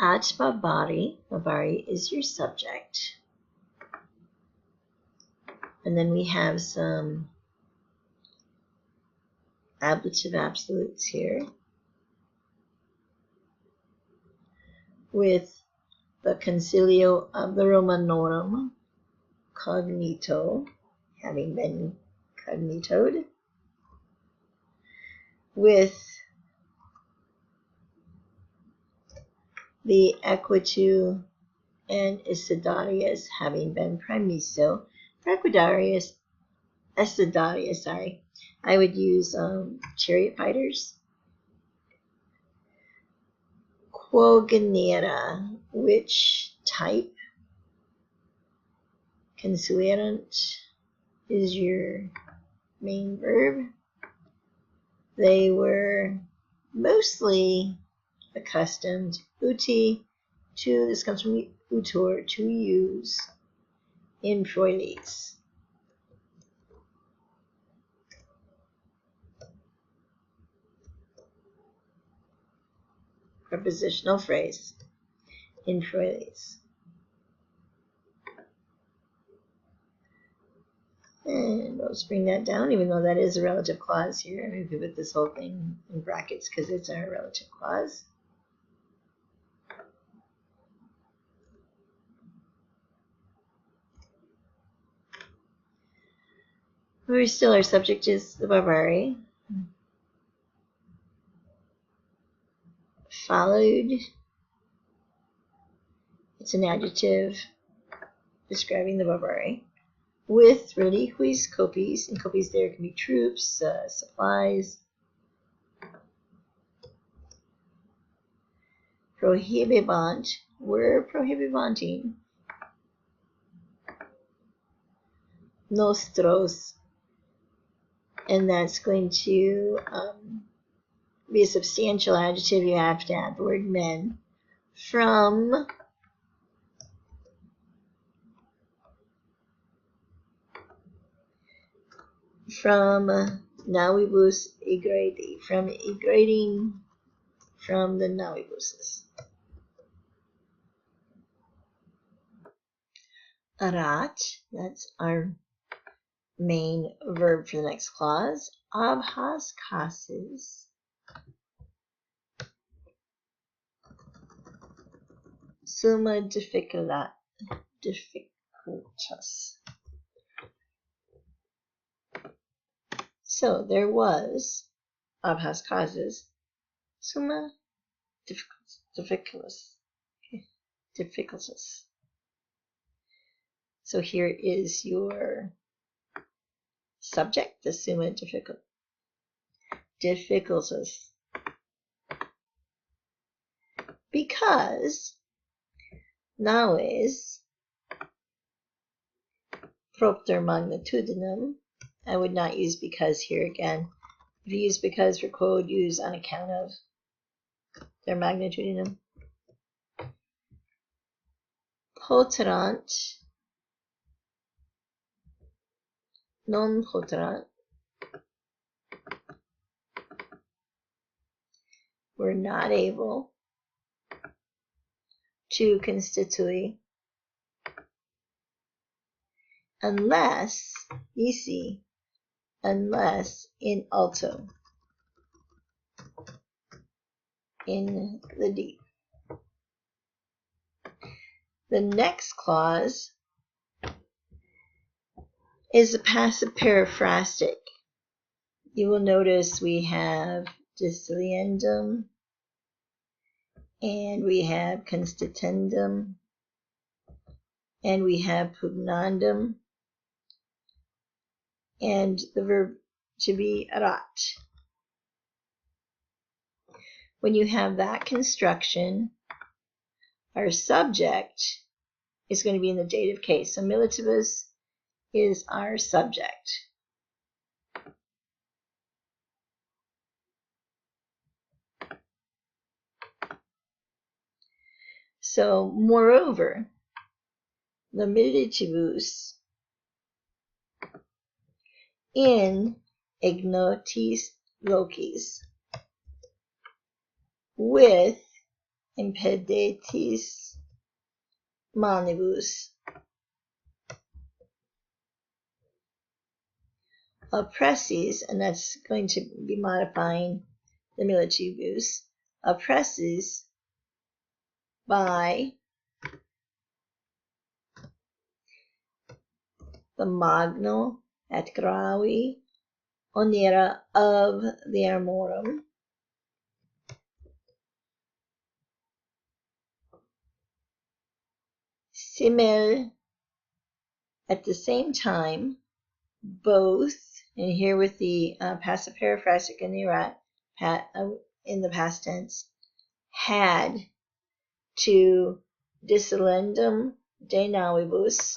At Babari, Babari is your subject. And then we have some ablative absolutes here with the concilio of the Romanorum cognito, having been cognitoed, with the equitu and Isidarius having been primiso. For Equidarius, Isidarius, sorry, I would use chariot fighters. Quo genera, which type? Considerant is your main verb. They were mostly accustomed, uti, to, this comes from utor, to use in Freules. Prepositional phrase in Freules. And let's bring that down, even though that is a relative clause here. I'm going to put this whole thing in brackets because it's our relative clause. We're still, our subject is the Barbari. Followed, it's an adjective describing the Barbari, with reliquis, copies, and copies there can be troops, supplies. Prohibibant, we're prohibibanting. Nostros, and that's going to be a substantial adjective. You have to add the word men. From navibus igradi, from igrading from the navibuses. Arat, that's our main verb for the next clause. Abhas cases. Summa difficultas. So there was abhas cases, summa difficultas. So here is your subject, the summa difficultas. Because naves propter magnitudinem, I would not use because here again. If you use because for quod, use on account of their magnitudinem. Poterant, non poterant, were not able to constitute unless, you see, unless in alto, in the deep. The next clause is a passive periphrastic. You will notice we have disiliendum and we have constituendum and we have pugnandum and the verb to be arat. When you have that construction, our subject is going to be in the dative case. So militibus is our subject. So moreover, the militibus in ignotis locis, with impedetis manibus. Oppresses, and that's going to be modifying the militibus, oppresses by the magno et gravi onera of the armorum, simil, at the same time, both, and here with the passive periphrastic and the in the past tense, had to discellendum de navibus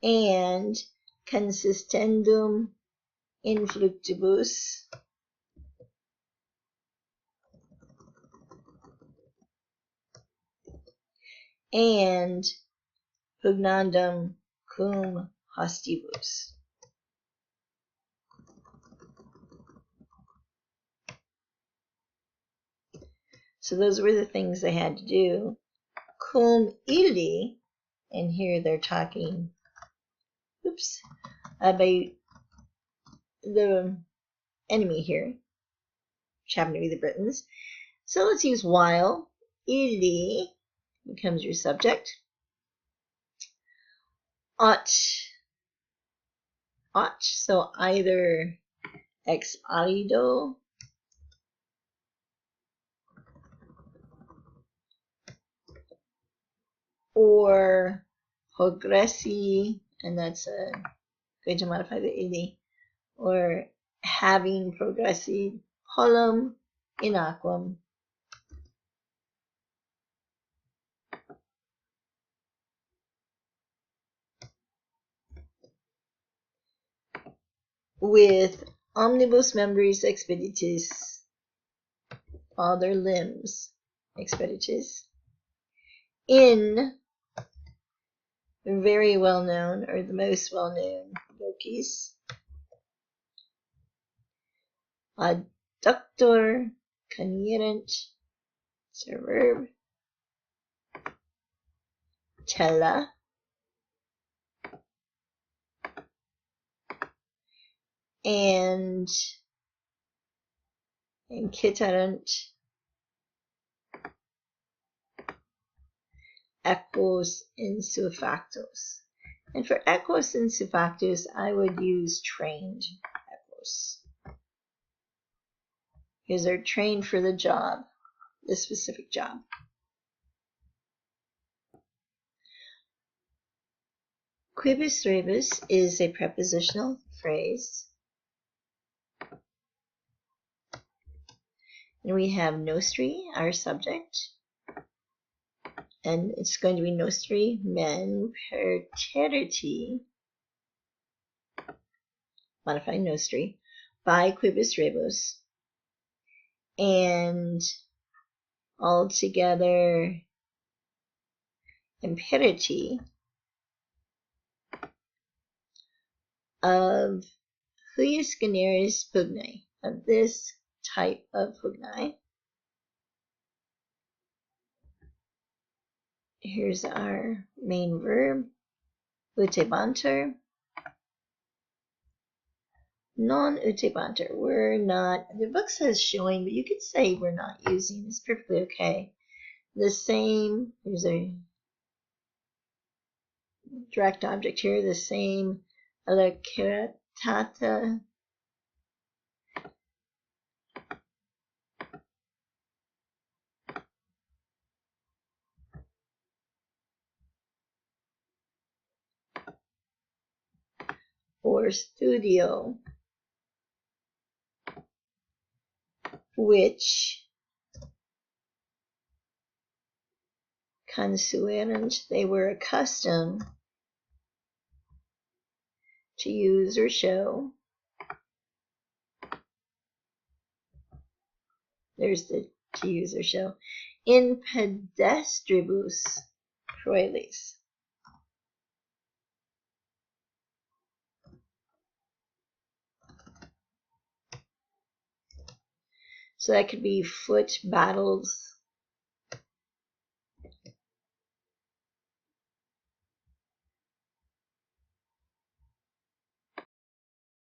and consistendum influctibus and pugnandum cum hostibus. So those were the things they had to do. Cum illi, and here they're talking, about the enemy here, which happen to be the Britons. So let's use while. Illi becomes your subject. Ought, so either ex arido or progressi, and that's going to modify the illi, or having progressi polum in aquam. With omnibus membris expeditis, all their limbs expeditis, in very well known, or the most well known, locis, adductor conierent, it's a verb, tella, and inciterant equos insufactos. And for equos insufactos, I would use trained equos, because they're trained for the job, the specific job. Quibus rebus is a prepositional phrase. And we have nostri, our subject, and it's going to be nostri men perterriti, modifying nostri, by quibus rebus, and altogether imperiti of huius generis pugnae, of this type of pugnae. Here's our main verb, utebantur, non-utebantur. We're not, the book says showing, but you could say we're not using. It's perfectly okay. The same, here's a direct object here, the same alaceratata or studio, which consuerent, they were accustomed to use or show. There's the to use or show. In pedestribus proelis. So that could be foot battles